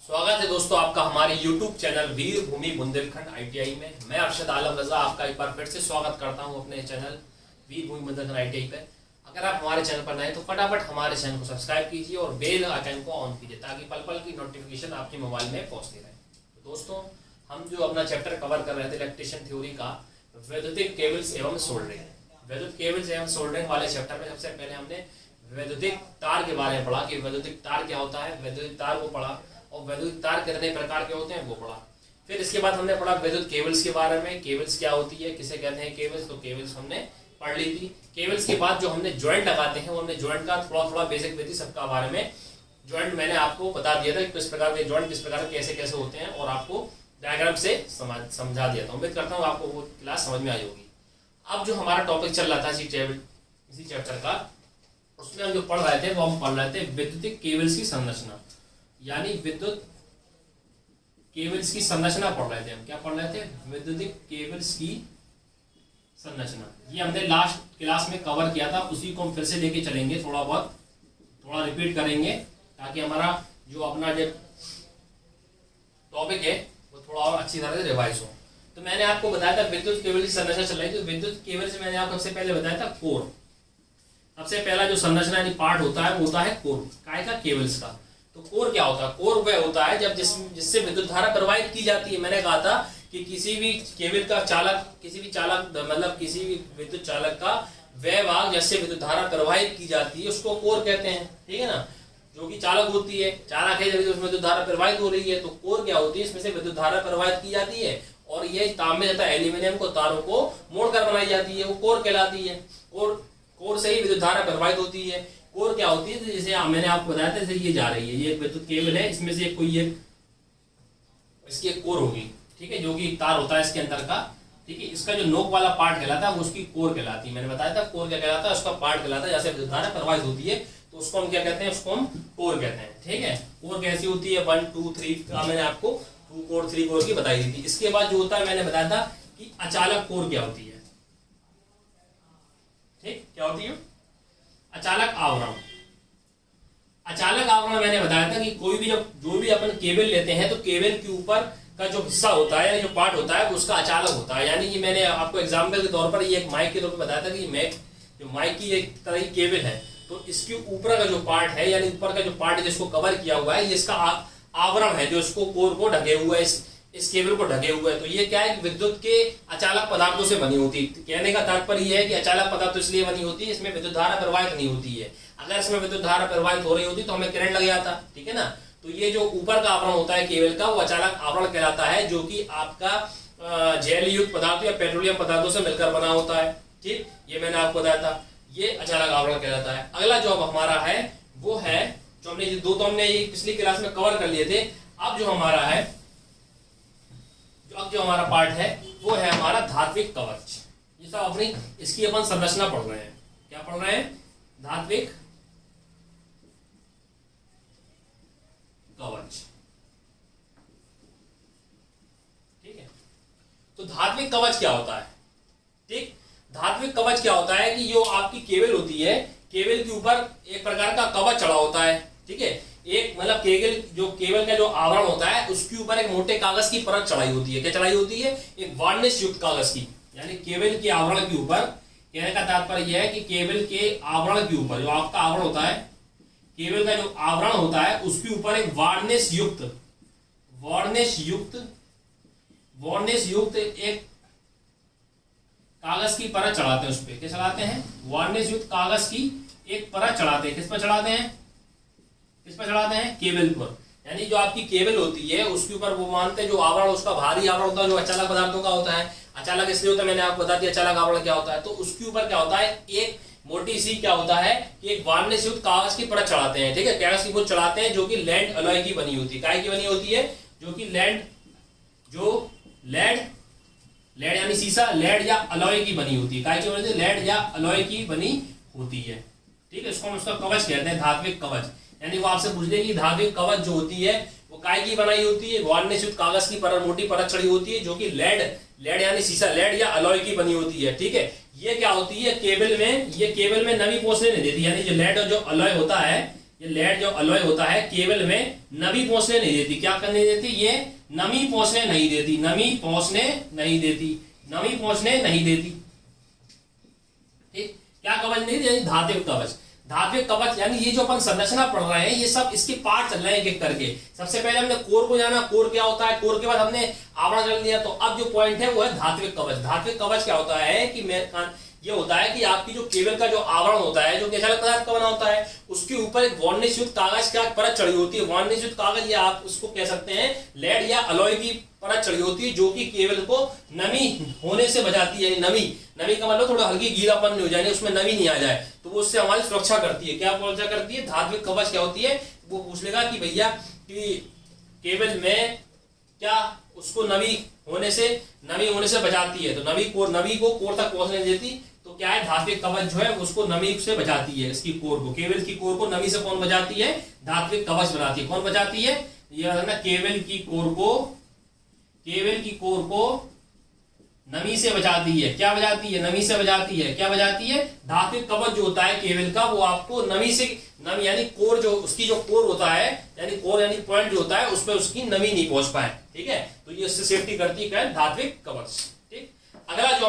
स्वागत है दोस्तों आपका हमारे YouTube चैनल वीर भूमि बुंदेलखंड ITI में। मैं अरशद आलम रजा आपका एक बार फिर से स्वागत करता हूं अपने चैनल वीर भूमि बुंदेलखंड ITI पे। अगर आप हमारे चैनल पर नए तो फटाफट हमारे चैनल को सब्सक्राइब कीजिए और बेल आइकन को ऑन कीजिए ताकि पल पल की नोटिफिकेशन आपके मोबाइल में पहुंचती रहे। तो दोस्तों हम जो अपना चैप्टर कवर कर रहे थे इलेक्ट्रिशियन थ्योरी का वैद्युतिक केबल्स एवं सोल्डरिंग, वैद्युत केबल्स एवं सोल्डरिंग वाले चैप्टर में सबसे पहले हमने वैद्युतिक तार के बारे में पढ़ा कि वैद्युतिक तार क्या होता है, वैद्युतिक तार को पढ़ा और वैद्युतिक तार कितने प्रकार के होते हैं वो पढ़ा। फिर इसके बाद हमने पढ़ा वैद्युत केबल्स के बारे में, केबल्स क्या होती है, किसे कहते हैं केबल्स, तो केबल्स हमने पढ़ ली थी। केबल्स के बाद जो हमने ज्वाइंट लगाते हैं वो हमने ज्वाइंट का थोड़ा बेसिक विधि सबका बारे में ज्वाइंट मैंने आपको बता दिया था किस प्रकार के ज्वाइंट किस प्रकार कैसे कैसे होते हैं और आपको डायग्राम से समझा दिया था। उम्मीद करता हूँ आपको वो क्लास समझ में आई होगी। अब जो हमारा टॉपिक चल रहा था इसी चैप्टर का, उसमें हम जो पढ़ रहे थे वो हम पढ़ रहे थे वैद्युतिक केबल्स की संरचना, यानी विद्युत केबल्स की संरचना पढ़ रहे थे। हम क्या पढ़ रहे थे? वैद्युतिक केबल्स की संरचना। ये हमने लास्ट क्लास में कवर किया था, उसी को हम फिर से लेके चलेंगे, थोड़ा रिपीट करेंगे ताकि हमारा जो अपना जो टॉपिक है वो थोड़ा और अच्छी तरह से रिवाइज हो। तो मैंने आपको बताया था विद्युत केबल की संरचना चल रही थी। तो विद्युत केबल से मैंने आपको सबसे पहले बताया था कोर। सबसे पहला जो संरचना यानी पार्ट होता है वो होता है कोर, काय का? केबल्स का। तो कोर क्या होता है? कोर वह होता है जब जिससे विद्युत धारा प्रवाहित की जाती है। मैंने कहा था कि किसी भी केबल का चालक, किसी भी चालक मतलब किसी भी विद्युत चालक का वह भाग जिससे विद्युत धारा प्रवाहित की जाती है उसको कोर कहते हैं, ठीक है ना। जो कि चालक होती है, चालक है, जब उसमें विद्युत धारा प्रवाहित हो रही है तो कोर क्या होती है? इसमें से विद्युत धारा प्रवाहित की जाती है और ये तांबे तथा एल्यूमिनियम को तारों को मोड़कर बनाई जाती है, वो कोर कहलाती है। कोर से ही विद्युत धारा प्रवाहित होती है। कोर क्या होती है? जैसे मैंने आपको बताया था, जैसे ये जा रही है, ये एक विद्युत केबल है, इसमें से कोई एक इसकी एक कोर होगी, ठीक है, जो कि तार होता है इसके अंदर का, ठीक है। इसका जो नोक वाला पार्ट कहलाता है वो उसकी कोर कहलाती है। मैंने बताया था कोर क्या कहलाता है, उसका पार्ट कहलाता है। जैसे विद्युत धारा प्रवाहित होती है तो उसको हम क्या कहते हैं? उसको हम कोर कहते हैं, ठीक है। कोर कैसी होती है? 1 2 3 का मैंने आपको 2 कोर 3 कोर की बताई थी। इसके बाद जो होता है मैंने बताया था कि अचालक कोर क्या होती है, ठीक, क्या होती है? अचालक आवरण। अचालक आवरण मैंने बताया था कि कोई भी जो भी अपन केबल लेते हैं तो केबल के ऊपर का जो हिस्सा होता है, जो पार्ट होता है, वो उसका अचालक होता है। यानी कि मैंने आपको एग्जांपल के तौर पर ये एक माइक के तौर पर बताया था कि जो माइक की एक तरह की केबल है, तो इसके ऊपर का जो पार्ट है, यानी ऊपर का जो पार्ट है जिसको कवर किया हुआ है, ये इसका आवरण है जो इसको कोर को ढके हुआ है, इस केबल को ढके हुआ है। तो ये क्या है? विद्युत के अचालक पदार्थों से बनी होती है। कहने का तात्पर्य यह है कि अचालक पदार्थ तो इसलिए बनी होती है, इसमें विद्युत धारा प्रवाहित नहीं होती है। अगर इसमें विद्युत धारा प्रवाहित हो रही होती तो हमें करंट लग जाता, ठीक है ना। तो ये जो ऊपर का आवरण होता है केबल का, वो अचालक आवरण कहलाता है, जो कि आपका जैल युक्त पदार्थ या पेट्रोलियम पदार्थों से मिलकर बना होता है, ठीक। ये मैंने आपको बताया था, ये अचालक आवरण कहलाता है। अगला जो अब हमारा है वो है जो हमने दो तो हमने ये पिछली क्लास में कवर कर लिए थे। अब जो हमारा है, जो हमारा पार्ट है वो है हमारा धात्विक कवच। ये सब अपनी इसकी अपन संरचना पढ़ रहे हैं। क्या पढ़ रहे हैं? धात्विक कवच, ठीक है। तो धात्विक कवच क्या होता है? ठीक, धात्विक कवच क्या होता है कि जो आपकी केबल होती है, केबल के ऊपर एक प्रकार का कवच चढ़ा होता है, ठीक है। एक मतलब केबल का जो आवरण होता है उसके ऊपर एक मोटे कागज की परत चढ़ाई होती है। क्या चढ़ाई होती है? एक वार्निश युक्त कागज की। यानी केबल के आवरण के ऊपर, कहने का तात्पर्य यह है कि केबल के आवरण के ऊपर, जो आपका आवरण होता है, केबल का जो आवरण होता है उसके ऊपर एक वार्निश युक्त एक कागज की परत चढ़ाते हैं। उस पर क्या चढ़ाते हैं? वार्निश युक्त कागज की एक परत चढ़ाते हैं। किस पर चढ़ाते हैं? केबल पर। यानी जो आपकी केबल होती है उसके ऊपर वो मानते हैं जो आवरण उसका भारी आवरण होता है, जो अचालक पदार्थों का होता है। अचालक इसलिए होता है, मैंने आपको बता दिया अचालक आवरण क्या होता है। तो उसके ऊपर क्या होता है? एक मोटी सी क्या होता है कि एक वार्निश युक्त कागज की परत चढ़ाते हैं, ठीक है। कागज की परत चढ़ाते हैं जो कि लैंड अलॉय की बनी होती है। काय की बनी होती है? जो कि लेड यानी शीशा, लेड या अलॉय की बनी होती है। काय की बनी होती है? लेड या अलॉय की बनी होती है, ठीक है। इसको हम उसका कवच कहते हैं, धात्विक कवच। यानी वो आपसे पूछ ले कि धात्विक कवच जो होती है वो काय की बनाई होती है? वार्निश युक्त कागज की परत, मोटी परत चढ़ी होती है, जो कि लेड यानी शीशा, लेड या अलॉय की बनी होती है, ठीक है। ये क्या होती है? केबल में नमी पहुंचने नहीं देती। यानी जो लेड और जो अलॉय होता है, ये लेड जो अलॉय होता है केबल में नमी पहुंचने नहीं देती। क्या करने देती? ये नमी पहुंचने नहीं देती, नमी पहुंचने नहीं देती, नमी पहुंचने नहीं देती। ठीक, क्या कवच नहीं देती? धात्विक कवच। धात्विक कवच यानी ये जो अपन संरचना पढ़ रहे हैं ये सब इसके पार्ट चल रहे हैं एक एक करके। सबसे पहले हमने कोर को जाना, कोर क्या होता है, कोर के बाद हमने आवरण कर लिया। तो अब जो पॉइंट है वो है धात्विक कवच। धात्विक कवच क्या होता है कि ये होता है कि आपकी जो केबल का जो आवरण होता है जो कैसा पदार्थ का बना होता है, उसके ऊपर एक वार्निश युक्त कागज का परत चढ़ी होती है। वार्निश युक्त कागज या आप उसको कह सकते हैं लेड या अलॉय की परत चढ़ी होती है, जो कि केबल को नमी होने से बचाती है। नमी का मतलब थोड़ा हल्की गीलापन नहीं हो जाए, उसमें नमी नहीं आ जाए, तो वो उससे हमारी सुरक्षा करती है। क्या सुरक्षा करती है? धात्विक कवच क्या होती है? वो पूछ लेगा कि भैया कि केबल में क्या उसको नमी होने से बचाती है, तो नमी को कोर तक पहुंचने देती। तो क्या है? धात्विक कवच जो है उसको नमी से बचाती है। इसकी कोर को, केबल की कोर को नमी से कौन बचाती है? धात्विक कवच बनाती है। कौन बचाती है? ये ना केबल की कोर को नमी से बचाती है। क्या बचाती है? नमी से बचाती है। क्या बचाती है? धात्विक कवच जो होता है केबल का वो आपको नमी यानी कोर जो उसकी जो कोर होता है यानी पॉइंट जो होता है उस पर उसकी नमी नहीं पहुंच पाए। ठीक है, तो ये उससे सेफ्टी करती है क्या? धात्विक कवच। ठीक, अगला जो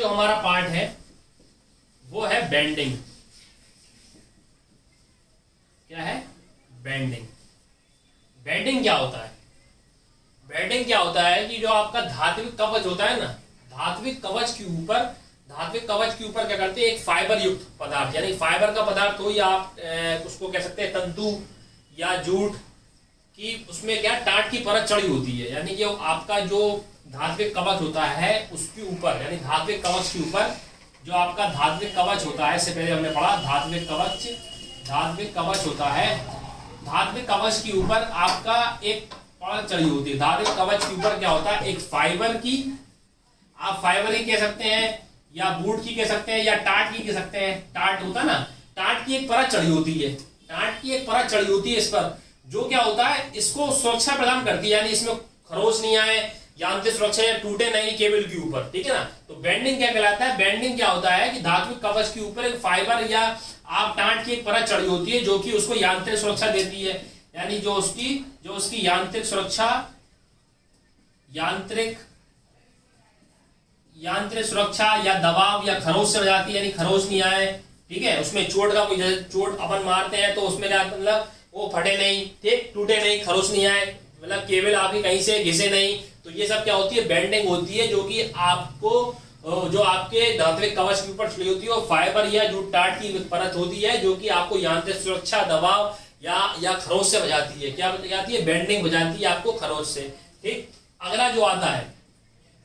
हमारा पार्ट है वो है बेंडिंग। क्या है? बेंडिंग। बेंडिंग क्या होता है? बेंडिंग क्या होता है कि जो आपका धात्विक कवच होता है ना, धात्विक कवच के ऊपर क्या करते हैं? एक फाइबर युक्त पदार्थ यानी फाइबर का पदार्थ हो या आप उसको कह सकते हैं तंतु या जूट की, उसमें क्या टाट की परत चढ़ी होती है। यानी कि आपका जो धात्विक कवच होता है उसके ऊपर यानी धात्विक कवच के ऊपर जो आपका धात्विक कवच होता है, इससे पहले हमने पढ़ा धात्विक कवच होता है। धात्विक कवच के ऊपर आपका एक परत चढ़ी होती है। धात्विक कवच के ऊपर क्या होता है? एक फाइबर की, आप फाइबर की कह सकते हैं या बूट की कह सकते हैं या टाट की कह सकते हैं। टाट होता है ना, टाट की एक परत चढ़ी होती है। टाट की एक परत चढ़ी होती है इस पर, जो क्या होता है? इसको सुरक्षा प्रदान करती है, यानी इसमें खरोच नहीं आए, यांत्रिक सुरक्षा या टूटे नहीं केबल के ऊपर। ठीक है ना, तो बेंडिंग क्या कहलाता है? बेंडिंग क्या होता है कि धात्विक कवच के ऊपर एक फाइबर या आप टाट की एक परत चढ़ी होती है जो कि उसको यांत्रिक सुरक्षा देती है। यानी जो उसकी यांत्रिक सुरक्षा या दबाव या खरोच से बचाती है, यानी खरोच नहीं आए। ठीक है, उसमें चोट अपन मारते हैं तो उसमें क्या मतलब वो फटे नहीं, ठीक, टूटे नहीं, खरोच नहीं आए, मतलब केबल आपकी कहीं से घिसे नहीं। तो ये सब क्या होती है? बेंडिंग होती है, जो कि आपको जो आपके धात्विक कवच के ऊपर चढ़ी होती है वो फाइबर या जो टाट की परत होती है, जो कि आपको यांत्रिक सुरक्षा, दबाव या खरोच से बचाती है। क्या बचाती है? बेंडिंग बचाती है आपको खरोच से। ठीक, अगला जो आता है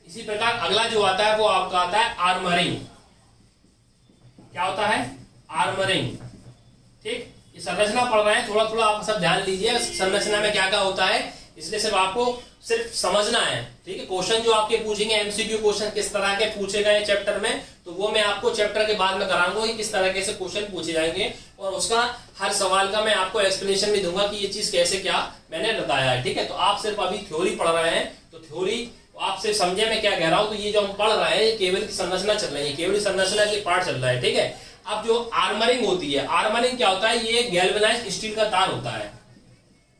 इसी प्रकार अगला जो आता है वो आपका आता है आर्मरिंग। क्या होता है? आर्मरिंग। ठीक, ये संरचना पढ़ रहे हैं, थोड़ा थोड़ा आप सब ध्यान लीजिए संरचना में क्या क्या होता है, इसलिए सिर्फ आपको सिर्फ समझना है। ठीक है, क्वेश्चन जो आपके पूछेंगे एमसीक्यू क्वेश्चन किस तरह के पूछे गए चैप्टर में, तो वो मैं आपको चैप्टर के बाद में कराऊंगा कि किस तरह के से क्वेश्चन पूछे जाएंगे, और उसका हर सवाल का मैं आपको एक्सप्लेनेशन भी दूंगा कि ये चीज कैसे क्या मैंने बताया है। ठीक है, तो आप सिर्फ अभी थ्योरी पढ़ रहे हैं, तो थ्योरी आप सिर्फ समझे मैं क्या कह रहा हूं। तो ये जो हम पढ़ रहे हैं केबल की संरचना चल रही है, केबल की संरचना के पार्ट चल रहा है। ठीक है, अब जो आर्मरिंग होती है, आर्मरिंग क्या होता है? ये गैल्वेनाइज्ड स्टील का तार होता है।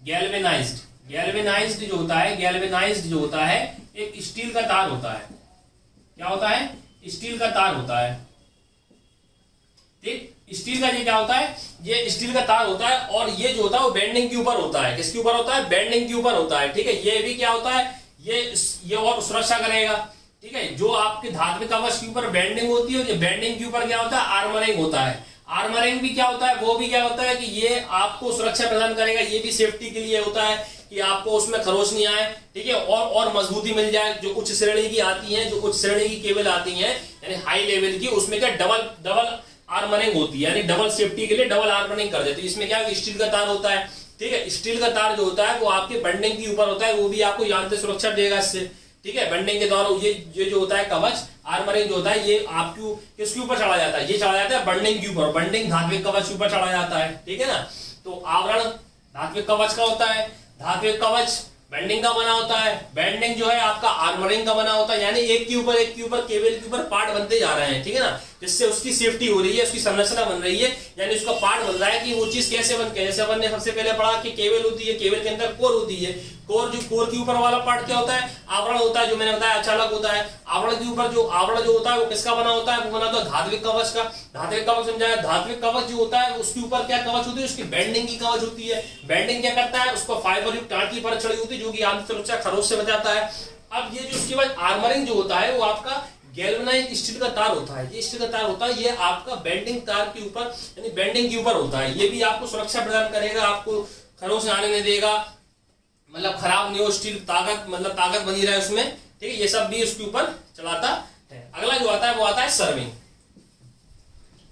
गैल्वेनाइज्ड जो होता है एक स्टील का तार होता है। क्या होता है? स्टील का तार होता है। ठीक, स्टील का ये क्या होता है? ये स्टील का तार होता है, और ये जो होता है वो बेंडिंग के ऊपर होता है। किसके ऊपर होता है? बेंडिंग के ऊपर होता है। ठीक है, ये भी क्या होता है? ये और सुरक्षा करेगा। ठीक है, जो आपके धात्विक कवच के ऊपर बेंडिंग होती है, बेंडिंग के ऊपर क्या होता है? आर्मरिंग होता है। आर्मरिंग भी क्या होता है? वो भी क्या होता है कि ये आपको सुरक्षा प्रदान करेगा। ये भी सेफ्टी के लिए होता है कि आपको उसमें खरोच नहीं आए। ठीक है, और मजबूती मिल जाए। जो उच्च श्रेणी की आती हैं, जो उच्च श्रेणी की केबल आती हैं यानी हाई लेवल की, उसमें क्या डबल आर्मरिंग होती है, यानी डबल सेफ्टी के लिए डबल आर्मरिंग कर देती है। इसमें क्या स्टील का तार होता है। ठीक है, स्टील का तार जो होता है वो आपके बेंडिंग के ऊपर होता है, वो भी आपको यांत्रिक सुरक्षा देगा इससे। ठीक है, बेंडिंग के द्वारा ये जो होता है कवच आर्मरिंग जो होता है, ये आपको किसके ऊपर चढ़ा जाता है? ये चढ़ा जाता है बेंडिंग के ऊपर। बेंडिंग धात्विक कवच के ऊपर चढ़ा जाता है। ठीक है ना, तो आवरण धात्विक कवच का होता है, धात्विक कवच बेंडिंग का बना होता है, बेंडिंग जो है आपका आर्मरिंग का बना होता है। यानी एक के ऊपर केबल के ऊपर पार्ट बनते जा रहे हैं। ठीक है ना, जिससे उसकी सेफ्टी हो रही है, उसकी संरचना बन रही है, यानी उसका पार्ट बन रहा है कि वो चीज कैसे बनती है। जैसे अपन ने सबसे पहले पढ़ा कि केबल होती है, केबल के अंदर कोर होती है। कोर के ऊपर वाला पार्ट क्या होता है, आवरण होता है, जो मैंने बताया अचालक होता है। आवरण के ऊपर जो आवरण जो होता है वो किसका बना होता है, वो बना होता है धात्विक कवच का। धात्विक कवच समझाया, धात्विक कवच जो होता है उसके ऊपर क्या कवच होती है, उसकी बेंडिंग की कवच होती है। बेंडिंग क्या करता है, उसको फाइबर युक्त टाट की परत चढ़ी होती है जो कि आंतरिक सुरक्षा खरोंच से बचाता है। अब ये जो उसके बाद आर्मरिंग जो होता है वो आपका गैल्वेनाइज्ड स्टील का तार होता है। ये स्टील का तार होता है, ये आपका बेंडिंग तार के ऊपर यानी बेंडिंग के ऊपर होता है। ये भी आपको सुरक्षा प्रदान करेगा, आपको खरोंच आने नहीं देगा, मतलब खराब नहीं हो, स्टील ताकत मतलब ताकत बनी रहे उसमें, ठीक है। ये सब भी उसके ऊपर चलाता है। अगला जो आता है वो आता है सर्विंग।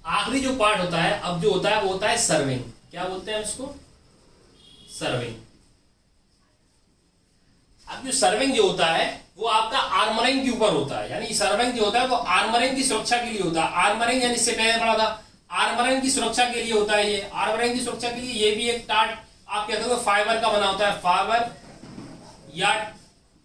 आखिरी जो पार्ट होता है अब जो होता है वो होता है सर्विंग। क्या बोलते हैं इसको, सर्विंग। अब जो सर्विंग जो होता है वो आपका आर्मरिंग के ऊपर होता है, यानी सर्विंग जो होता है वो आर्मरिंग की सुरक्षा के लिए होता है। आर्मरिंग यानी इससे पहले पढ़ा था, आर्मरिंग की सुरक्षा के लिए होता है। ये आर्मरिंग की सुरक्षा के लिए ये भी एक टाट आप कहते हो फाइबर का बना होता है, फाइबर या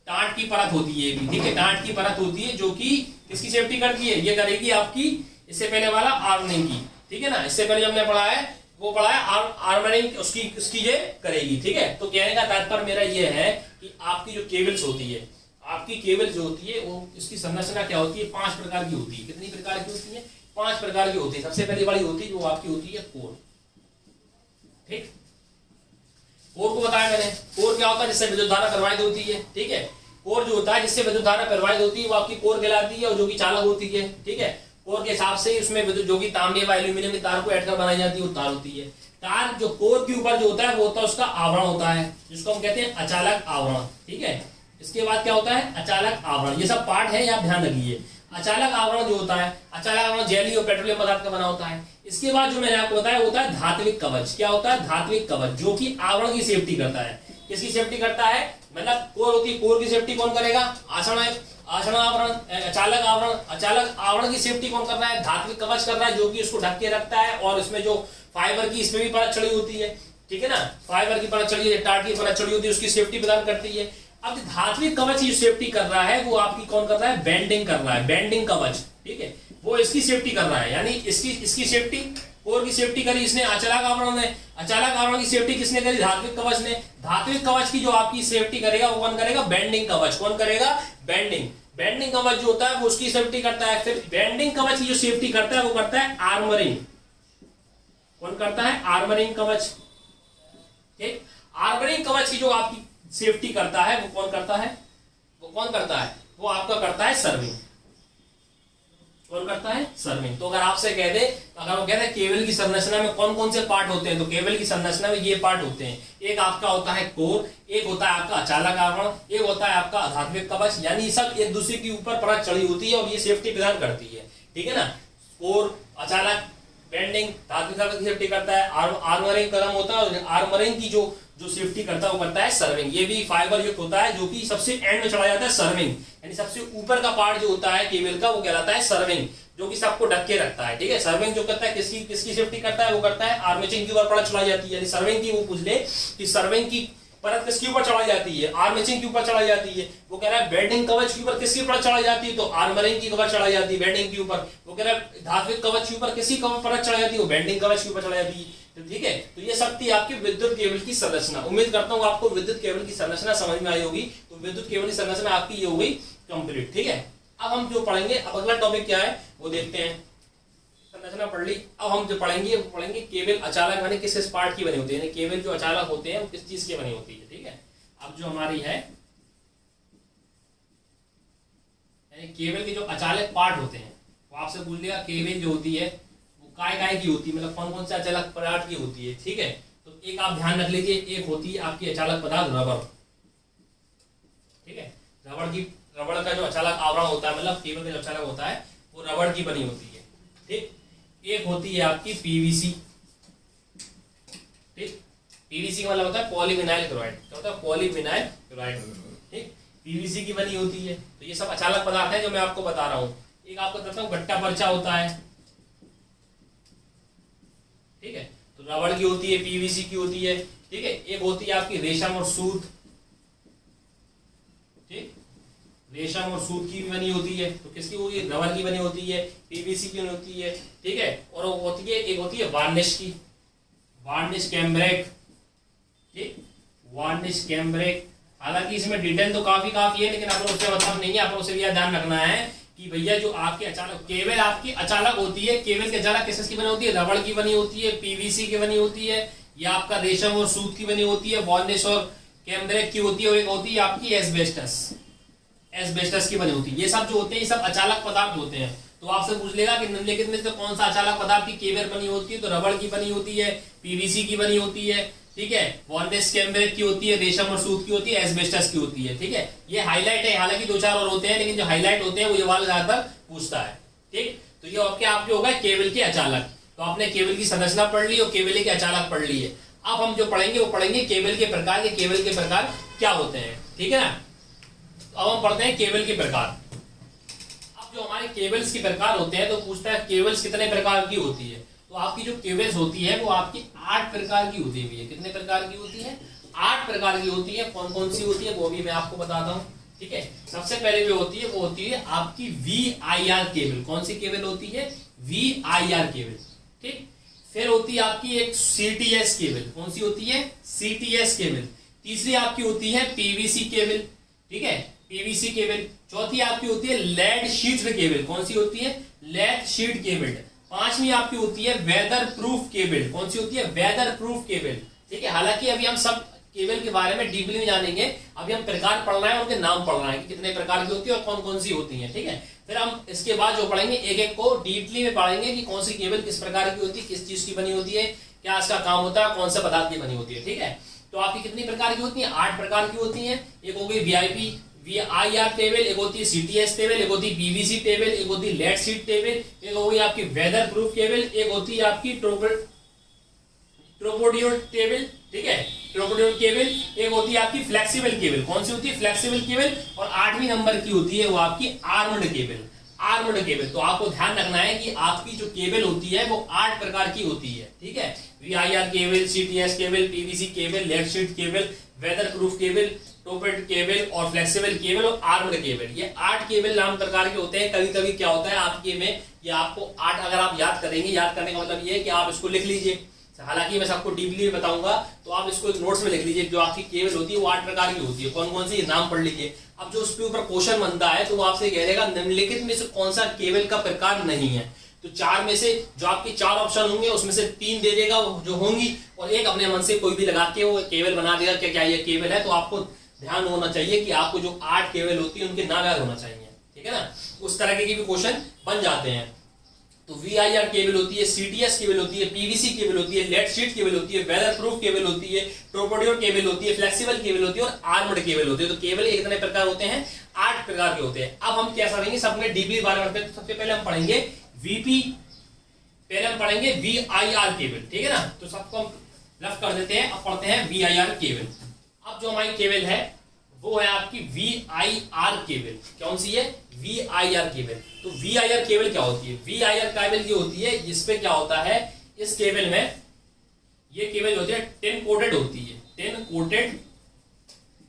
टाट की परत होती है ये भी, ठीक है। टाट की परत होती है जो कि किसकी सेफ्टी करती है, ये करेगी आपकी इससे पहले वाला आर्मरिंग की, ठीक है ना। इससे पहले हमने पढ़ा है वो पढ़ा है आर्मरिंग उसकी ये करेगी, ठीक है। तो कहने का तात्पर्य मेरा ये है कि आपकी जो केबल्स होती है, आपकी केबल जो होती है वो इसकी संरचना क्या होती है, 5 प्रकार की होती है। कितनी प्रकार की होती है, 5 प्रकार की होती है। सबसे पहली वाली होती है जो आपकी होती है कोर, ठीक। कोर को बताया मैंने, कोर क्या होता है, जिससे विद्युत धारा प्रवाहित होती है, ठीक है। कोर जो होता है जिससे विद्युत धारा प्रवाहित होती है वो आपकी कोर कहलाती है, और जो कि चालक होती है, ठीक है। कोर के हिसाब से उसमें विद्युत जो कि तांबे व एल्यूमिनियम की तार को ऐड कर बनाई जाती है वो तार होती है। तार जो कोर के ऊपर जो होता है वो होता है उसका आवरण होता है, जिसको हम कहते हैं अचालक आवरण, ठीक है। इसके बाद क्या होता है, अचालक आवरण। ये सब पार्ट है, आप ध्यान रखिए। अचालक आवरण जो होता है, अचालक आवरण जेली और पेट्रोलियम पदार्थ का बना होता है। इसके बाद जो मैंने आपको बताया होता है धात्विक कवच। क्या होता है, धात्विक कवच, जो कि आवरण की सेफ्टी करता है। किसकी सेफ्टी करता है, मतलब कोर होती है, कोर की सेफ्टी कौन करेगा, आसरण आवरण, अचालक आवरण। अचालक आवरण की सेफ्टी कौन कर रहा है, धात्विक कवच कर रहा है, जो कि उसको ढक के रखता है। और इसमें जो फाइबर की इसमें भी परत चढ़ी होती है, ठीक है ना, फाइबर की परत चढ़ी है, टाट की परत चढ़ी होती है, उसकी सेफ्टी प्रदान करती है। अब धात्विक कवच की सेफ्टी कर रहा है वो आपकी कौन कर रहा है, बेंडिंग कर रहा है, बेंडिंग कवच, ठीक है। वो इसकी सेफ्टी कर रहा है, यानी इसकी सेफ्टी, कोर की सेफ्टी करी इसने अचालक आवरण ने। अचालक आवरण की सेफ्टी किसने करी, धात्विक कवच ने। धात्विक कवच की जो आपकी सेफ्टी करेगा वो कौन करेगा, बेंडिंग कवच। कौन करेगा, बेंडिंग। बेंडिंग कवच जो होता है वो उसकी सेफ्टी करता है। फिर बेंडिंग कवच की जो सेफ्टी करता है वो करता है आर्मरिंग। कौन करता है, आर्मरिंग कवच, ठीक। आर्मरिंग कवच की जो आपकी सेफ्टी करता है वो कौन करता है, वो आपका करता है सर्विंग। कौन करता है, सर्विंग। तो अगर आपसे कह दे, अगर वो कहते हैं केबल की संरचना में कौन कौन से पार्ट होते हैं, तो केबल की संरचना में ये पार्ट होते हैं। एक आपका होता है कोर, एक होता है आपका अचालक आवरण, एक होता है आपका धात्विक कवच, यानी सब एक दूसरे के ऊपर परत चढ़ी होती है और ये सेफ्टी प्रदान करती है, ठीक है ना। कोर, अचालक, बेंडिंग, धात्विक कवच की सेफ्टी करता है। आर्मरिंग कदम होता है, और आर्मरिंग की जो सेफ्टी करता है वो करता है सर्विंग। ये भी फाइबर युक्त होता है, जो कि सबसे एंड में चढ़ा जाता है, सर्विंग, यानी सबसे ऊपर का पार्ट जो होता है केबल का वो कहलाता है सर्विंग, जो कि सबको ढक के रखता है, ठीक है। सर्विंग जो करता है किसकी सेफ्टी करता है, वो करता है आर्मेचर के ऊपर परत चढ़ाई जाती है, यानी सर्विंग की वो पूछ ले कि सर्विंग की परत किसके ऊपर चढ़ाई जाती है, आर्मेचर के ऊपर चढ़ाई जाती है। वो कह रहा है बेंडिंग कवच के ऊपर किसकी परत चढ़ाई जाती है, तो आर्मरिंग की कवच चढ़ाई जाती है बेंडिंग के ऊपर। वो कह रहा है धात्विक कवच के ऊपर किसी परत चढ़ाई जाती है, वो बेंडिंग कवच के ऊपर चढ़ाई जाती है, तो ठीक है। तो ये सब थी आपकी विद्युत केबल की संरचना। उम्मीद करता हूँ आपको विद्युत केबल की संरचना समझ में आई होगी। तो विद्युत केबल की संरचना आपकी ये हो गई कंप्लीट, ठीक है। अब हम जो पढ़ेंगे, अब अगला टॉपिक क्या है वो देखते हैं। संरचना पढ़ ली, अब हम जो पढ़ेंगे केबल अचालक माने किस पार्ट की बनी होती है, केबल जो अचालक होते हैं वो किस चीज की बनी होती है, ठीक है। अब जो हमारी है केबल के जो अचालक पार्ट होते हैं, वो आपसे पूछ लिया केबल जो होती है वो काय की होती है, मतलब कौन कौन से अचालक पदार्थ की होती है, ठीक है। तो एक आप ध्यान रख लीजिए, एक होती है आपकी अचालक पदार्थ रबर, ठीक है। रबड़ का जो अचालक आवरण होता है, मतलब केबल का जो अचालक होता है वो रबड़ की बनी होती है, ठीक। एक होती है आपकी पीवीसी, ठीक। पीवीसी का मतलब होता है पॉलीविनाइल क्लोराइड। क्या होता है, पॉलीविनाइल क्लोराइड, ठीक। पीवीसी की बनी होती है। तो ये सब अचालक पदार्थ है जो मैं आपको बता रहा हूँ। एक आपको बताता हूँ गट्टा पर्चा होता है, ठीक है। तो रबड़ की होती है, पीवीसी की होती है, ठीक है। एक होती है आपकी रेशम और सूत, ठीक। रेशम और सूत की भी बनी होती है। तो किसकी होगी? रबर की बनी होती है, पीवीसी की बनी होती है, ठीक है। और वो होती है, एक होती है वार्निश की, वार्निश कैम्ब्रिक, ठीक, वार्निश कैम्ब्रिक। हालांकि इसमें डिटेल तो काफी है, लेकिन अपन उससे मतलब नहीं है, अपन उसे भी ध्यान रखना है कि भैया जो आपके अचालक केबल आपकी अचालक होती है, केबल के अचालक किसकी बनी होती है? रबड़ की बनी होती है, पीवीसी की बनी होती है, या आपका रेशम और सूत की बनी होती है, वार्निश और कैम्ब्रिक की होती है, और एक होती है आपकी एस्बेस्टस, एस्बेस्टस की बनी होती है। ये सब जो होते हैं ये सब अचालक पदार्थ होते हैं। तो आपसे पूछ लेगा कि निम्नलिखित में से कौन सा अचालक पदार्थ की केबल बनी होती है? तो रबड़ की बनी होती है, पीवीसी की बनी होती है, ठीक है, वार्निश कैम्ब्रिक की होती है, रेशम और सूत की होती है, एस्बेस्टस की होती है, ठीक है। ये हाईलाइट है, हालांकि 2-4 और होते हैं, लेकिन जो हाईलाइट होते हैं वो ये वाला ज्यादातर पूछता है, ठीक। तो ये आपके होगा केबल के अचालक। तो आपने केबल की संरचना पढ़ ली और केबल के अचालक पढ़ लिए। अब हम जो पढ़ेंगे वो पढ़ेंगे केबल के प्रकार, के केबल के प्रकार क्या होते हैं, ठीक है ना। अब हम पढ़ते हैं केबल के प्रकार। अब जो हमारे केबल्स के प्रकार होते हैं, तो पूछता है केबल्स कितने प्रकार की होती है। तो आपकी जो केबल्स होती है वो आपकी 8 प्रकार की होती है। कितने प्रकार की होती है? 8 प्रकार की होती है। कौन कौन सी होती है वो भी मैं आपको बताता हूँ, ठीक है। सबसे पहले जो होती है वो होती है आपकी VIR केबल। कौन सी केबल होती है? VIR केबल, ठीक। फिर होती है आपकी एक CTS केबल। कौन सी होती है? CTS cable. तीसरी आपकी होती है PVC केबल, ठीक है, PVC केबल। चौथी आपकी होती है लेड शीट केबल। कौन सी होती है? Lead sheet cable. पांचवी आपकी होती है वेदर प्रूफ केबल। कौन सी होती है? वेदर प्रूफ केबल, ठीक है। हालांकि अभी हम सब केबल के बारे में डीपली में जानेंगे। अभी हम प्रकार पढ़ रहे हैं, उनके नाम पढ़ रहे हैं कि कितने प्रकार की होती है और कौन कौन सी होती है, ठीक है। फिर हम इसके बाद जो पढ़ेंगे एक एक को डीपली में पढ़ेंगे कि कौन सी केबल किस प्रकार की होती है, किस चीज की बनी होती है, क्या इसका काम होता है, कौन सा पदार्थ की बनी होती है, ठीक है। तो आपकी कितनी प्रकार की होती है? 8 प्रकार की होती है। एक हो गई VIR टेबल, एक होती है CTS टेबल, एक होती है PVC टेबल, एक होती है लेड शीट टेबल, एक हो गई आपकी वेदर प्रूफ केबल, एक होती है आपकी ट्रोपोडियोड टेबल, ठीक है, ट्रोपोडियोड केबल, एक होती है आपकी फ्लेक्सिबल केबल। कौन सी होती है? Flexible cable. और 8वीं नंबर की होती है वो आपकी आर्म्ड केबल, आर्म्ड केबल। तो आपको ध्यान रखना है कि आपकी जो केबल होती है वो 8 प्रकार की होती है, ठीक है। VIR cable, CTS cable, PVC cable, lead sheet cable, weather proof cable, taped cable और फ्लेक्सिबल केबल और आर्म्ड केबल। ये 8 केबल नाम प्रकार के होते हैं। कभी कभी क्या होता है आपके में, ये आपको 8 अगर आप याद करेंगे, याद करने का मतलब ये है कि आप इसको लिख लीजिए। हालांकि मैं सबको डीपली बताऊंगा, तो आप इसको एक नोट्स में लिख लीजिए। जो आपकी केबल होती है वो 8 प्रकार की होती है। कौन कौन सी नाम पढ़ लीजिए। अब जो उसके ऊपर क्वेश्चन बनता है तो वो आपसे कह देगा निम्नलिखित में से कौन सा केबल का प्रकार नहीं है। तो 4 में से जो आपके 4 ऑप्शन होंगे उसमें से 3 दे देगा जो होंगी, और एक अपने मन से कोई भी लगा के वो केबल बना देगा क्या क्या ये केबल है। तो आपको ध्यान होना चाहिए कि आपको जो 8 केबल होती है उनके नाम याद होना चाहिए, ठीक है ना। उस तरह के भी क्वेश्चन बन जाते हैं। तो VIR केबल होती है, CTS केबल होती है, PVC केबल होती है, लेड शीट केबल होती है, वेदर प्रूफ केबल होती है, ट्रोपोडियोड केबल होती है, फ्लेक्सिबल केबल होती है और आर्म्ड केबल होती है। तो केबल के कितने प्रकार होते हैं? 8 प्रकार के होते हैं। अब हम क्या करेंगे, सबने डीपली बारे में पढ़ते हैं। तो सबसे पहले हम पढ़ेंगे पहले हम पढ़ेंगे VIR केबल, ठीक है ना। तो सबको हम लेफ्ट कर देते हैं। अब पढ़ते हैं VIR केबल। अब जो हमारी केबल है वो है आपकी VIR केबल। कौन सी है? VIR cable. तो VIR केबल क्या होती है? VIR केबल ये होती है, इस पे क्या होता है, इस केबल में ये केबल होती है टिन कोटेड होती है, टिन कोटेड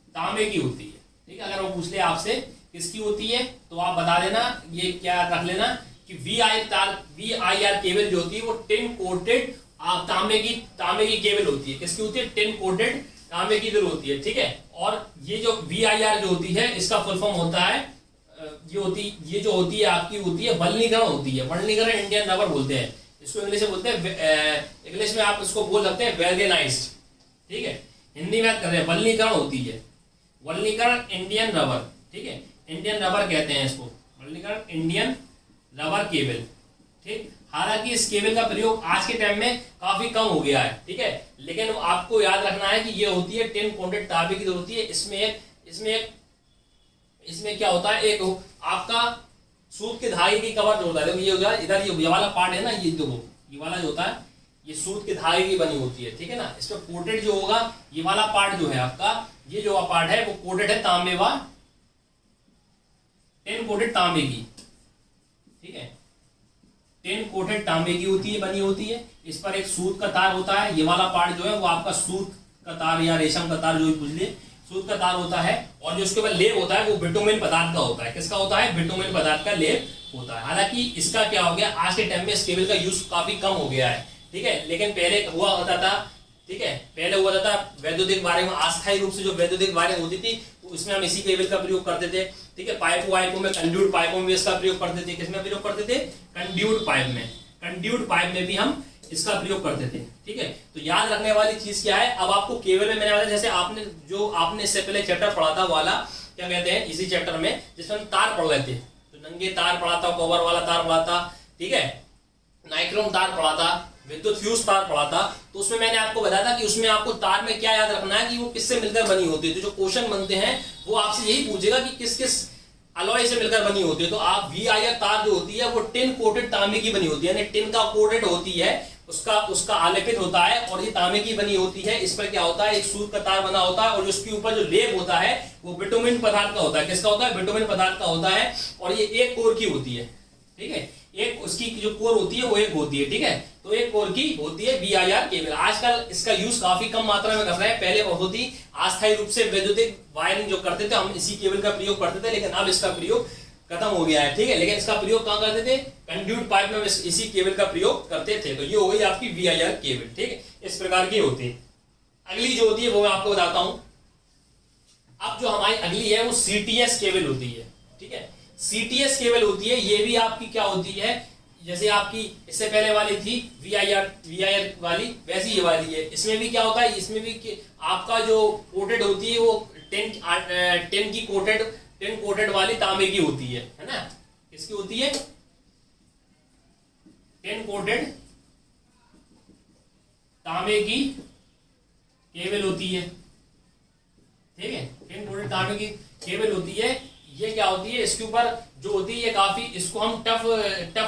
तांबे की होती है, ठीक है। अगर वो पूछ ले आपसे किसकी होती है तो आप बता देना, ये क्या रख लेना कि VIR केबल जो होती है वो टिन कोटेड तांबे की केबल होती है। किसकी होती है? टिन कोटेड तांबे की जरूर होती है, ठीक है। और ये जो VIR जो होती है इसका फुल फॉर्म होता है, ये जो होती है आपकी होती है वल्नीकरण होती है। वल्नीकरण इंडियन रबर बोलते हैं इसको, इंग्लिश में बोलते हैं, इंग्लिश में आप इसको बोल सकते हैं वैल्गेनाइज्ड, ठीक है। हिंदी में कर रहे हैं वल्नीकरण होती है, वल्नीकरण इंडियन रबर, ठीक है, इंडियन रबर कहते हैं इसको, वल्नीकरण इंडियन रबर केबल, ठीक। हालांकि इस केबल का प्रयोग आज के टाइम में काफी कम हो गया है, ठीक है। लेकिन आपको याद रखना है कि ये होती है टिन कोटेड तांबे की होती है। इसमें क्या होता है, एक आपका सूत के धागे की कवर जो होता है, देखो ये होता है इधर, ये वाला पार्ट है ना, ये देखो ये वाला जो होता है ये सूत के धागे की बनी होती है, ठीक है ना। इसमें कोटेड जो होगा, ये वाला पार्ट जो है आपका, ये जो पार्ट है वो कोटेड है तांबे व टिन कोटेड तांबे की, ठीक है, टिन कोटेड तांबे की होती है, बनी होती है। इस पर एक सूत का तार होता है, ये वाला पार्ट जो है वो आपका सूत का तार या रेशम का तार जो भी पूछ लिए सूत का तार होता है, और जो उसके ऊपर लेप होता है वो बिटुमिन पदार्थ का होता है। किसका होता है? बिटुमिन पदार्थ का लेप होता है। हालांकि इसका क्या हो गया, आज के टाइम में इस केबल का यूज काफी कम हो गया है, ठीक है। लेकिन पहले हुआ होता था, ठीक है, पहले हुआ था वैद्युतिक वायरिंग में, अस्थायी रूप से जो वैद्युतिक वायरिंग होती थी तो उसमें हम इसी केबल का प्रयोग करते थे, ठीक है। पाइपों में, कंड्यूट पाइपों में इसका प्रयोग करते थे। किसमें प्रयोग करते थे? कंड्यूट पाइप में। कंड्यूट पाइप में भी हम इसका प्रयोग करते थे, ठीक है। तो याद रखने वाली चीज क्या है, अब आपको केबल में मैंने बताया, जैसे आपने इससे पहले चैप्टर पढ़ा था वाला, क्या कहते हैं, इसी चैप्टर में जिसमें हम तार पढ़ रहे थे, तो नंगे तार पढ़ा था, कवर वाला तार पढ़ा था, ठीक है, नाइक्रोम तार पढ़ा था, विद्युत फ्यूज तार पढ़ा था। तो उसमें मैंने आपको बताया था कि उसमें आपको तार में क्या याद रखना है कि वो किससे मिलकर बनी होती है। तो जो क्वेश्चन बनते हैं वो आपसे यही पूछेगा कि किस किस अलॉय से मिलकर बनी होती है। तो आप VIR तार जो होती है वो टिन कोटेड तांबे की बनी होती है, यानी टिन का कोटेड होती है, उसका आलेपित होता है, और ये तांबे की बनी होती है। इस पर क्या होता है, एक सूत का तार बना होता है, और उसके ऊपर जो लेप होता है वो बिटुमिन पदार्थ का होता है। किसका होता है? बिटुमिन पदार्थ का होता है, और ये एक कोर की होती है, ठीक है। एक उसकी जो कोर होती है वो एक होती है, ठीक है। तो एक कोर की होती है VIR केबल। आजकल इसका यूज काफी कम मात्रा में कर रहे हैं, पहले बहुत ही अस्थायी रूप से वैद्युतिक वायरिंग जो करते थे हम इसी केबल का प्रयोग करते थे, लेकिन अब इसका प्रयोग खत्म हो गया है, ठीक है। लेकिन इसका प्रयोग कहां करते थे? कंड्यूट पाइप में इसी केबल का प्रयोग करते थे। तो ये हो गई आपकी VIR केबल, ठीक है। इस प्रकार की होती है। अगली जो होती है वो मैं आपको बताता हूं। अब जो हमारी अगली है वो CTS केबल होती है, ठीक है। CTS केबल होती है, ये भी आपकी क्या होती है, जैसे आपकी इससे पहले वाली थी VIR वाली, वैसी ये वाली है। इसमें भी क्या होता है, इसमें भी आपका जो कोटेड होती है वो टिन कोटेड वाली तांबे की होती है ना। किसकी होती है? टिन कोटेड तांबे की केबल होती है, ठीक है। टिन कोटेड तांबे की केबल होती है। ये क्या होती है, इसके ऊपर जो होती है ये काफी, इसको हम टफ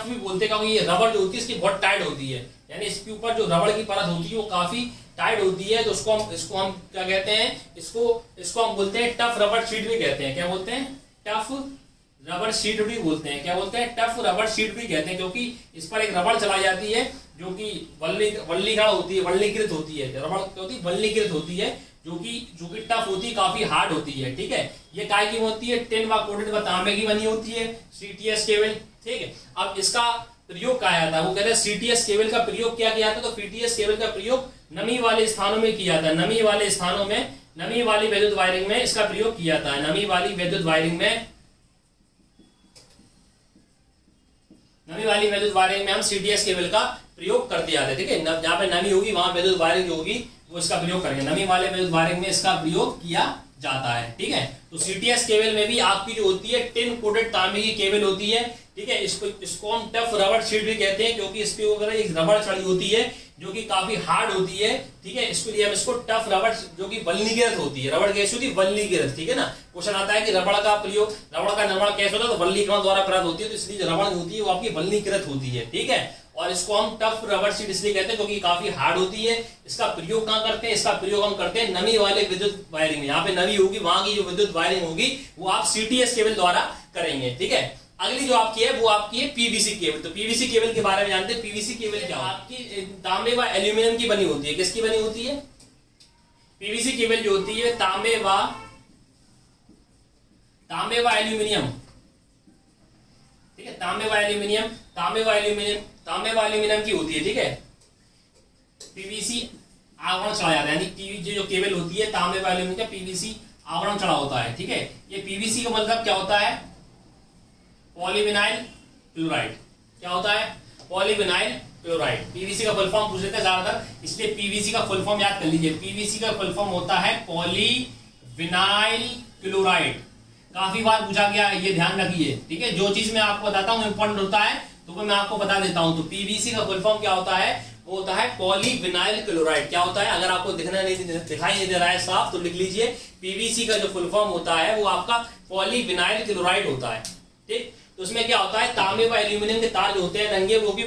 भी बोलते हैं, क्योंकि ये रबड़ जो होती है इसकी बहुत टाइट होती है, यानी इसके ऊपर जो रबड़ की परत होती है वो काफी टाइट होती है। तो इसको हम क्या कहते हैं, इसको हम बोलते हैं टफ रबड़ शीट भी कहते हैं। क्या बोलते हैं? टफ रबड़ शीट भी बोलते हैं। क्या बोलते हैं? टफ रबड़ शीट भी कहते हैं, क्योंकि इस पर एक रबड़ चलाई जाती है जो कि वल्लीकृत होती है, वल्लीकृत होती है। रबड़ क्या होती है? वल्लीकृत होती है, जो कि टफ होती है, काफी हार्ड होती है, ठीक है। ये काय की होती है? टिन व कोटेड व तांबे की बनी होती है CTS केबल, ठीक है। अब इसका प्रयोग क्या आया था, वो कहते हैं CTS केबल का प्रयोग क्या किया था, तो CTS केबल का प्रयोग नमी वाले स्थानों में किया था। नमी वाले स्थानों में, नमी वाली विद्युत वायरिंग में इसका प्रयोग किया था। नमी वाली विद्युत वायरिंग में हम CTS केबल का प्रयोग करते जाते हैं, ठीक है। जहां पे नमी होगी वहां विद्युत वायरिंग जो होगी वो इसका प्रयोग करेंगे। नमी वाले विद्युत वायरिंग में इसका प्रयोग किया जाता है, ठीक है। तो CTS केबल में भी आपकी जो होती है टिन कोटेड तांबे की केबल होती है, ठीक है। इसको हम टफ रबड़ शीट भी कहते हैं, क्योंकि इसके ऊपर एक रबड़ चढ़ी होती है जो कि काफी हार्ड होती है, ठीक है। इसके लिए हम इसको टफ रबड़, जो कि वल्लीकृत होती है, रबड़ कैसी होती है? वल्लीकृत, ठीक है ना। क्वेश्चन आता है कि रबड़ का निर्माण कैसे होता है, तो वल्लीकरण द्वारा प्राप्त होती है। तो इसलिए जो रबड़ होती है वो आपकी वल्लीकृत होती है, ठीक है। और इसको हम टफ रबड़ शीट इसलिए कहते हैं क्योंकि काफी हार्ड होती है। इसका प्रयोग कहां करते हैं? इसका प्रयोग हम करते हैं नमी वाले विद्युत वायरिंग में। यहाँ पे नमी होगी, वहां की जो विद्युत वायरिंग होगी वो आप CTS केबल द्वारा करेंगे, ठीक है। अगली जो आपकी है वो आपकी है PVC केबल। तो PVC केबल के बारे में जानते हैं। PVC केबल क्या आपकी तांबे व एल्यूमिनियम की बनी होती है। किसकी बनी होती है? PVC केबल जो होती है तांबे व एल्यूमिनियम, ठीक है। तांबे व एल्यूमिनियम की होती है, ठीक है। PVC आवरण चढ़ा जाता है, यानी जो केबल होती है तांबे व एल्यूमिनियम का PVC आवरण चढ़ा होता है, ठीक है। ये PVC का मतलब क्या होता है? Polyvinyl chloride. क्या होता है? Polyvinyl chloride. PVC का फुल फॉर्म पूछ लेते हैं ज्यादातर, इसलिए PVC का फुल फॉर्म याद कर लीजिए। PVC का फुल फॉर्म होता है पॉलीविनाइल क्लोराइड। काफी बार पूछा गया है, ये ध्यान रखिए, ठीक है। जो चीज मैं आपको बताता हूँ इंपॉर्टेंट होता है तो मैं आपको बता देता हूं। तो PVC का फुल फॉर्म क्या होता है? वो होता है पॉलीविनाइल क्लोराइड। क्या होता है? अगर आपको दिखाई नहीं दे रहा है साफ तो लिख लीजिए। PVC का जो फुल फॉर्म होता है वो आपका पॉलीविनाइल क्लोराइड होता है, ठीक। तो उसमें क्या होता है? तांबे व एल्यूमिनियम के तार जो होते हैं नंगे, वो भी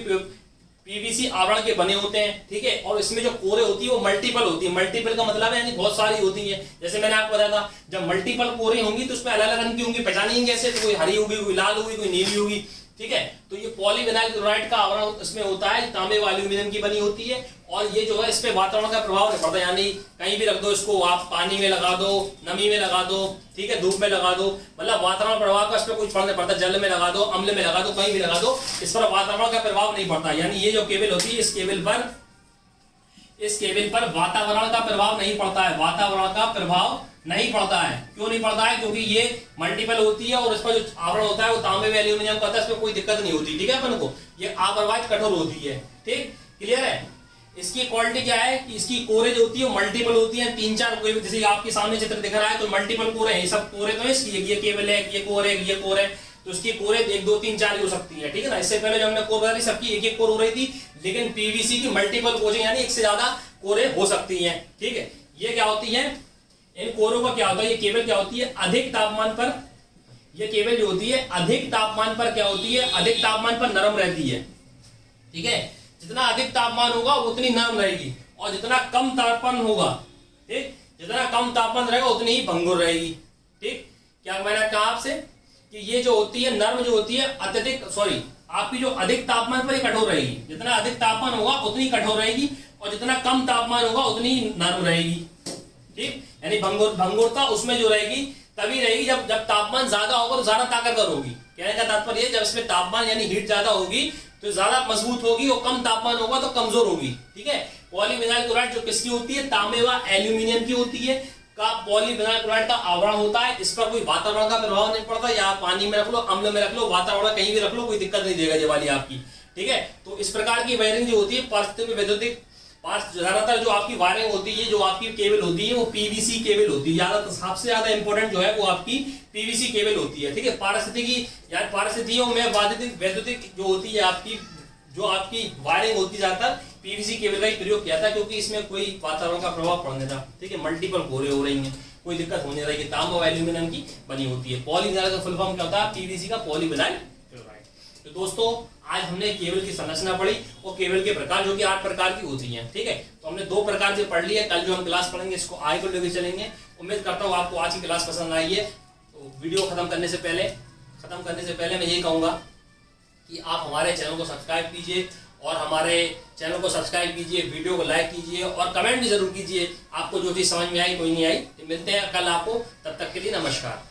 PVC आवरण के बने होते हैं, ठीक है। और इसमें जो कोरें होती है वो मल्टीपल होती है। मल्टीपल का मतलब है यानी बहुत सारी होती है। जैसे मैंने आपको बताया था, जब मल्टीपल कोरें होंगी तो उसमें अलग अलग रंग की होंगी, पहचानेंगे कैसे? तो कोई हरी होगी, कोई लाल होगी, कोई नीली होगी, ठीक है। तो ये पॉलीविनाइल क्लोराइड का आवरण इसमें होता है, तांबे व एल्यूमिनियम की बनी होती है, और ये जो है इस पे वातावरण का प्रभाव नहीं पड़ता, यानी कहीं भी रख दो इसको, आप पानी में लगा दो, नमी में लगा दो, ठीक है, धूप में लगा दो, मतलब वातावरण प्रभाव का इस पर कुछ फर्क नहीं पड़ता। जल में लगा दो, अम्ल में लगा दो, कहीं भी लगा दो, इस पर वातावरण का प्रभाव नहीं पड़ता। यानी ये जो केबल होती है, इस केबल पर वातावरण का प्रभाव नहीं पड़ता है, वातावरण का प्रभाव नहीं पड़ता है। क्यों नहीं पड़ता है? क्योंकि ये मल्टीपल होती है और इस पर जो आवरण होता है वो तांबे व एल्यूमिनियम का होता है, इसमें कोई दिक्कत नहीं होती, ठीक है। अपन को ये अप्रवाहित कठोर होती है, ठीक, क्लियर है। इसकी क्वालिटी क्या है कि इसकी कोरे जो होती है मल्टीपल होती है, 3-4 कोरे, जैसे आपके सामने चित्र दिख रहा है तो मल्टीपल कोरे हैं, सब कोरे तो इसकी, ये केबल है, ये कोर है, ये कोर है, तो इसकी कोरे 1, 2, 3, 4 हो सकती है, ठीक है ना। इससे पहले जो हमने कोर बता दी सबकी 1-1 कोर हो रही थी, लेकिन पीवीसी की मल्टीपल कोरें यानी एक से ज्यादा कोरे हो सकती हैं, ठीक है। ये क्या होती है, इन कोरों का क्या होता है, ये केबल क्या होती है, अधिक तापमान पर, ये केबल जो होती है अधिक तापमान पर क्या होती है, अधिक तापमान पर नरम रहती है, ठीक है। जितना अधिक तापमान होगा उतनी नरम रहेगी, और जितना कम तापमान होगा, ठीक, जितना कम तापमान रहेगा उतनी ही भंगुर रहेगी, ठीक। क्या मैंने कहा आपसे कि ये जो होती है नरम जो होती है आपकी जो अधिक तापमान पर ही कठोर रहेगी, जितना अधिक तापमान होगा उतनी कठोर रहेगी, और जितना कम तापमान होगा उतनी नरम रहेगी, ठीक। यानी भंगुरता उसमें जो रहेगी तभी रहेगी जब तापमान ज्यादा होगा तो ज्यादा ताकतवर होगी। कहने का तात्पर्य जब इसमें तापमान यानी हीट ज्यादा होगी तो ज्यादा मजबूत होगी, और कम तापमान होगा तो कमजोर होगी, ठीक है। पॉलीविनाइल क्लोराइड जो किसकी होती है, तांबे व एल्यूमिनियम की होती है, का पॉलीविनाइल क्लोराइड का आवरण होता है, इस पर कोई वातावरण का प्रभाव नहीं पड़ता, या पानी में रख लो, अम्ल में रख लो, वातावरण कहीं भी रख लो, कोई दिक्कत नहीं देगा ये वाली आपकी, ठीक है। तो इस प्रकार की वायरिंग जो होती है पारिस्थितिक वैद्युतिक, ज्यादातर जो आपकी वायरिंग होती है, जो आपकी केबल होती है वो पीवीसी केबल होती है, ज्यादा सबसे ज्यादा इंपॉर्टेंट जो है वो आपकी पीवीसी केबल होती है, ठीक है। पारिस्थितियों में वैद्युतिक जो होती है आपकी, जो आपकी वायरिंग होती है ज्यादातर पीवीसी केबल का ही प्रयोग किया था, क्योंकि इसमें कोई वातावरण का प्रभाव पड़ने था, ठीक है। मल्टीपल कोरे हो रही है, कोई दिक्कत होने रहेगी, तांबा व एल्यूमिनियम की बनी होती है। पॉलीविनाइल का फुल फॉर्म क्या होता है, पीवीसी का पॉलीविनाइल क्लोराइड। तो दोस्तों आज हमने केबल की संरचना पढ़ी और केबल के प्रकार जो कि 8 प्रकार की होती हैं, ठीक है। तो हमने 2 प्रकार से पढ़ लिया, कल जो हम क्लास पढ़ेंगे इसको आगे को लेकर चलेंगे। उम्मीद करता हूँ आपको आज की क्लास पसंद आई है। तो वीडियो खत्म करने से पहले मैं ये कहूंगा कि आप हमारे चैनल को सब्सक्राइब कीजिए, और हमारे चैनल को सब्सक्राइब कीजिए, वीडियो को लाइक कीजिए, और कमेंट भी जरूर कीजिए आपको जो चीज समझ में आई कोई नहीं आई। मिलते हैं कल आपको, तब तक के लिए नमस्कार।